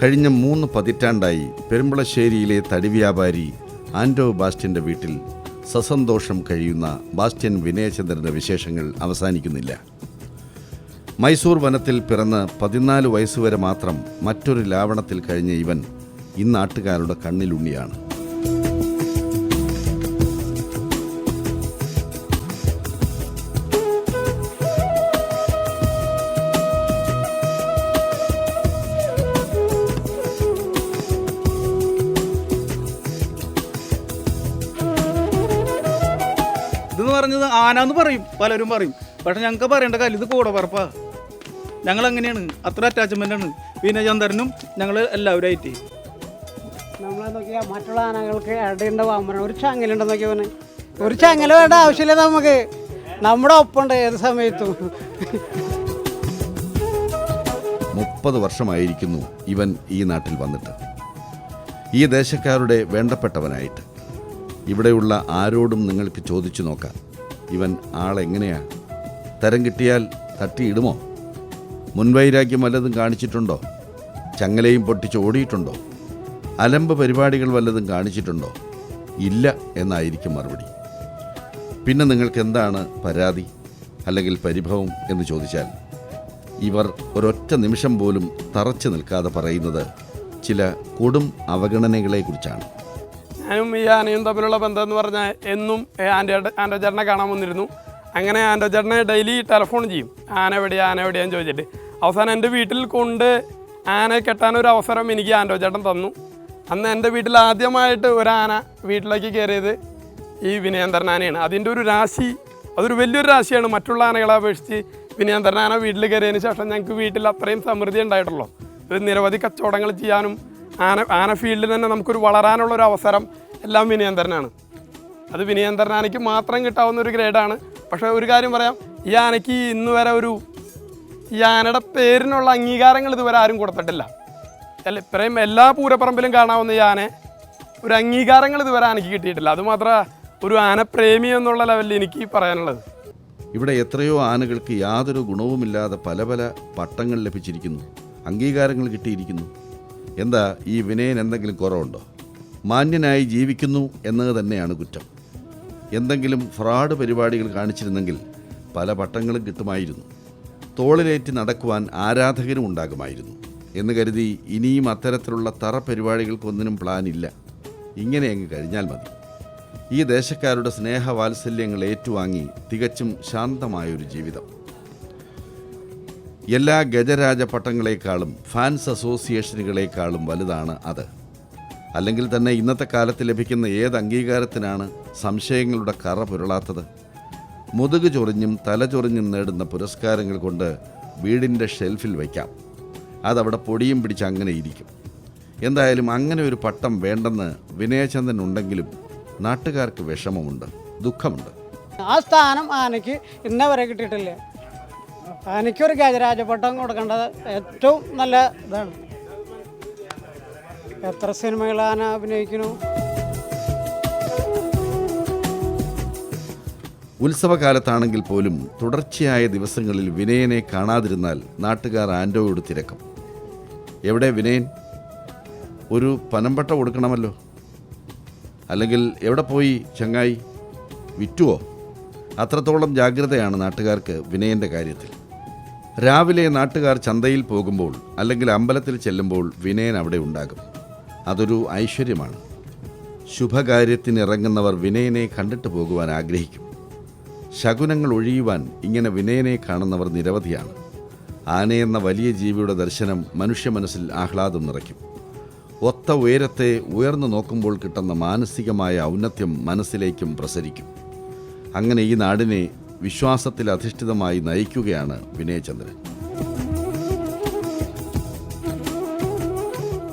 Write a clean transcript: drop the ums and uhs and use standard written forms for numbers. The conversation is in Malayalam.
കഴിഞ്ഞ 3 പതിറ്റാണ്ടായി പെരുമ്പളശ്ശേരിയിലെ തടി വ്യാപാരി ആൻഡോ ബാസ്റ്റ്യൻ്റെ വീട്ടിൽ സസന്തോഷം കഴിയുന്ന ബാസ്റ്റ്യൻ വിനയചന്ദ്രൻ്റെ വിശേഷങ്ങൾ അവസാനിക്കുന്നില്ല. മൈസൂർ വനത്തിൽ പിറന്ന് 14 വയസ്സുവരെ മാത്രം മറ്റൊരു ലാവണത്തിൽ കഴിഞ്ഞ ഇവൻ ഈ നാട്ടുകാരുടെ കണ്ണിലുണ്ണിയാണ്. ഇതെന്ന് പറഞ്ഞത് ആനാന്ന് പറയും, പലരും പറയും. പക്ഷെ ഞങ്ങൾക്ക് പറയേണ്ട കാര്യം ഇത് കൂടപ്പറപ്പാ. ഞങ്ങൾ അങ്ങനെയാണ്, അത്ര അറ്റാച്ച്മെൻ്റ് ആണ് വിനയചന്ദ്രനും ഞങ്ങൾ എല്ലാവരുമായിട്ട്. നമ്മളെ നോക്കിയാൽ മറ്റുള്ള ആനകൾക്ക് ഇടയുണ്ട് വാമന ഒരു ചങ്ങലുണ്ടെന്ന് നോക്കിയവന് ഒരു ചങ്ങല വേണ്ട ആവശ്യമില്ല. നമുക്ക് നമ്മുടെ ഒപ്പമുണ്ട് ഏത് സമയത്തും. 30 വർഷമായിരിക്കുന്നു ഇവൻ ഈ നാട്ടിൽ വന്നിട്ട്, ഈ ദേശക്കാരുടെ വേണ്ടപ്പെട്ടവനായിട്ട്. ഇവിടെയുള്ള ആരോടും നിങ്ങൾക്ക് ചോദിച്ചു നോക്കാം, ഇവൻ ആളെങ്ങനെയാ? തരം കിട്ടിയാൽ തട്ടിയിടുമോ? മുൻവൈരാഗ്യം വല്ലതും കാണിച്ചിട്ടുണ്ടോ? ചങ്ങലയും പൊട്ടിച്ച് ഓടിയിട്ടുണ്ടോ? അലമ്പ് പരിപാടികൾ വല്ലതും കാണിച്ചിട്ടുണ്ടോ? ഇല്ല എന്നായിരിക്കും മറുപടി. പിന്നെ നിങ്ങൾക്ക് എന്താണ് പരാതി അല്ലെങ്കിൽ പരിഭവം എന്ന് ചോദിച്ചാൽ ഇവർ ഒരൊറ്റ നിമിഷം പോലും തറച്ചു നിൽക്കാതെ പറയുന്നത് ചില കൊടും അവഗണനകളെക്കുറിച്ചാണ്. ഞാനും ഈ ആനയും തമ്മിലുള്ള ബന്ധം എന്ന് പറഞ്ഞാൽ എന്നും ആൻഡോ ചേട്ടനെ കാണാൻ വന്നിരുന്നു. അങ്ങനെ ആൻഡോ ചേട്ടനെ ഡെയിലി ടെലിഫോൺ ചെയ്യും, ആന എവിടെയാന്ന് ചോദിച്ചിട്ട്. അവസാനം എൻ്റെ വീട്ടിൽ കൊണ്ട് ആനയെ കെട്ടാനൊരു അവസരം എനിക്ക് ആൻഡോ ചേട്ടൻ തന്നു. അന്ന് എൻ്റെ വീട്ടിൽ ആദ്യമായിട്ട് ഒരു ആന വീട്ടിലേക്ക് കയറിയത് ഈ വിനയചന്ദ്രൻ ആനയാണ്. അതിൻ്റെ ഒരു രാശി, അതൊരു വലിയൊരു രാശിയാണ്. മറ്റുള്ള ആനകളെ അപേക്ഷിച്ച് വിനയചന്ദ്രൻ ആന വീട്ടിൽ കയറിയതിന് ശേഷം ഞങ്ങൾക്ക് വീട്ടിൽ അത്രയും സമൃദ്ധി ഉണ്ടായിട്ടുള്ളൂ. ഒരു നിരവധി കച്ചവടങ്ങൾ ചെയ്യാനും ആന ഫീൽഡിൽ തന്നെ നമുക്കൊരു വളരാനുള്ളൊരു അവസരം എല്ലാം വിനയചന്ദ്രനാണ്. അത് വിനയചന്ദ്രൻ ആനയ്ക്ക് മാത്രം കിട്ടാവുന്ന ഒരു ഗ്രേഡാണ്. പക്ഷേ ഒരു കാര്യം പറയാം, ഈ ആനയ്ക്ക് ഇന്ന് വരെ ഈ ആനയുടെ പേരിനുള്ള അംഗീകാരങ്ങൾ ഇതുവരെ ആരും കൊടുത്തിട്ടില്ല. ഇത്രയും എല്ലാ പൂരപ്പറമ്പിലും കാണാവുന്ന ഈ ആന ഒരു അംഗീകാരങ്ങൾ ഇതുവരെ ആനയ്ക്ക് കിട്ടിയിട്ടില്ല. അതുമാത്രമല്ല ഒരു ആനപ്രേമി എന്നുള്ള ലെവലിൽ എനിക്ക് പറയാനുള്ളത്. ഇവിടെ എത്രയോ ആനകൾക്ക് യാതൊരു ഗുണവുമില്ലാതെ പല പല പട്ടങ്ങൾ ലഭിച്ചിരിക്കുന്നു, അംഗീകാരങ്ങൾ കിട്ടിയിരിക്കുന്നു. എന്താ ഈ വിനയൻ എന്തെങ്കിലും കുറവുണ്ടോ? മാന്യനായി ജീവിക്കുന്നു എന്നത് തന്നെയാണ് കുറ്റം. എന്തെങ്കിലും ഫ്രോഡ് പരിപാടികൾ കാണിച്ചിരുന്നെങ്കിൽ പല പട്ടങ്ങളും കിട്ടുമായിരുന്നു. തോളിലേറ്റി നടക്കുവാൻ ആരാധകരും ഉണ്ടാകുമായിരുന്നു എന്ന് കരുതി ഇനിയും അത്തരത്തിലുള്ള തറ പരിപാടികൾക്കൊന്നിനും പ്ലാനില്ല. ഇങ്ങനെ അങ്ങ് കഴിഞ്ഞാൽ മതി. ഈ ദേശക്കാരുടെ സ്നേഹവാത്സല്യങ്ങൾ ഏറ്റുവാങ്ങി തികച്ചും ശാന്തമായൊരു ജീവിതം. എല്ലാ ഗജരാജ പട്ടങ്ങളെക്കാളും ഫാൻസ് അസോസിയേഷനുകളെക്കാളും വലുതാണ് അത്. അല്ലെങ്കിൽ തന്നെ ഇന്നത്തെ കാലത്ത് ലഭിക്കുന്ന ഏത് അംഗീകാരത്തിനാണ് സംശയങ്ങളുടെ കറ പുരളാത്തത്? മുതുക് ചൊറിഞ്ഞും തല ചൊറിഞ്ഞും നേടുന്ന പുരസ്കാരങ്ങൾ കൊണ്ട് വീടിൻ്റെ ഷെൽഫിൽ വയ്ക്കാം. അതവിടെ പൊടിയും പിടിച്ച് അങ്ങനെ ഇരിക്കും. എന്തായാലും അങ്ങനെ ഒരു പട്ടം വേണ്ടെന്ന് വിനയചന്ദ്രൻ ഉണ്ടെങ്കിലും നാട്ടുകാർക്ക് വിഷമമുണ്ട്, ദുഃഖമുണ്ട്. ആ സ്ഥാനം ആനയ്ക്ക് ഇന്ന വരെ കിട്ടിയിട്ടില്ല. ആനയ്ക്കൊരു ഗജരാജപട്ടം കൊടുക്കേണ്ടത് ഏറ്റവും നല്ല ഇതാണ്. എത്ര സിനിമകൾ ആന അഭിനയിക്കുന്നു. ഉത്സവകാലത്താണെങ്കിൽ പോലും തുടർച്ചയായ ദിവസങ്ങളിൽ വിനയനെ കാണാതിരുന്നാൽ നാട്ടുകാർ ആൻഡോയോട് തിരക്കും. എവിടെ വിനയൻ? ഒരു പനമ്പട്ട കൊടുക്കണമല്ലോ. അല്ലെങ്കിൽ എവിടെ പോയി ചങ്ങായി, വിറ്റുവോ? അത്രത്തോളം ജാഗ്രതയാണ് നാട്ടുകാർക്ക് വിനയൻ്റെ കാര്യത്തിൽ. രാവിലെ നാട്ടുകാർ ചന്തയിൽ പോകുമ്പോൾ അല്ലെങ്കിൽ അമ്പലത്തിൽ ചെല്ലുമ്പോൾ വിനയൻ അവിടെ ഉണ്ടാകും. അതൊരു ഐശ്വര്യമാണ്. ശുഭകാര്യത്തിനിറങ്ങുന്നവർ വിനയനെ കണ്ടിട്ട് പോകുവാൻ ആഗ്രഹിക്കും. ശകുനങ്ങൾ ഒഴിയുവാൻ ഇങ്ങനെ വിനയനെ കാണുന്നവർ നിരവധിയാണ്. ആനയെന്ന വലിയ ജീവിയുടെ ദർശനം മനുഷ്യ മനസ്സിൽ ആഹ്ലാദം നിറയ്ക്കും. ഒത്ത ഉയരത്തെ ഉയർന്നു നോക്കുമ്പോൾ കിട്ടുന്ന മാനസികമായ ഔന്നത്യം മനസ്സിലേക്കും പ്രസരിക്കും. അങ്ങനെ ഈ നാടിനെ വിശ്വാസത്തിൽ അധിഷ്ഠിതമായി നയിക്കുകയാണ് വിനയചന്ദ്രൻ.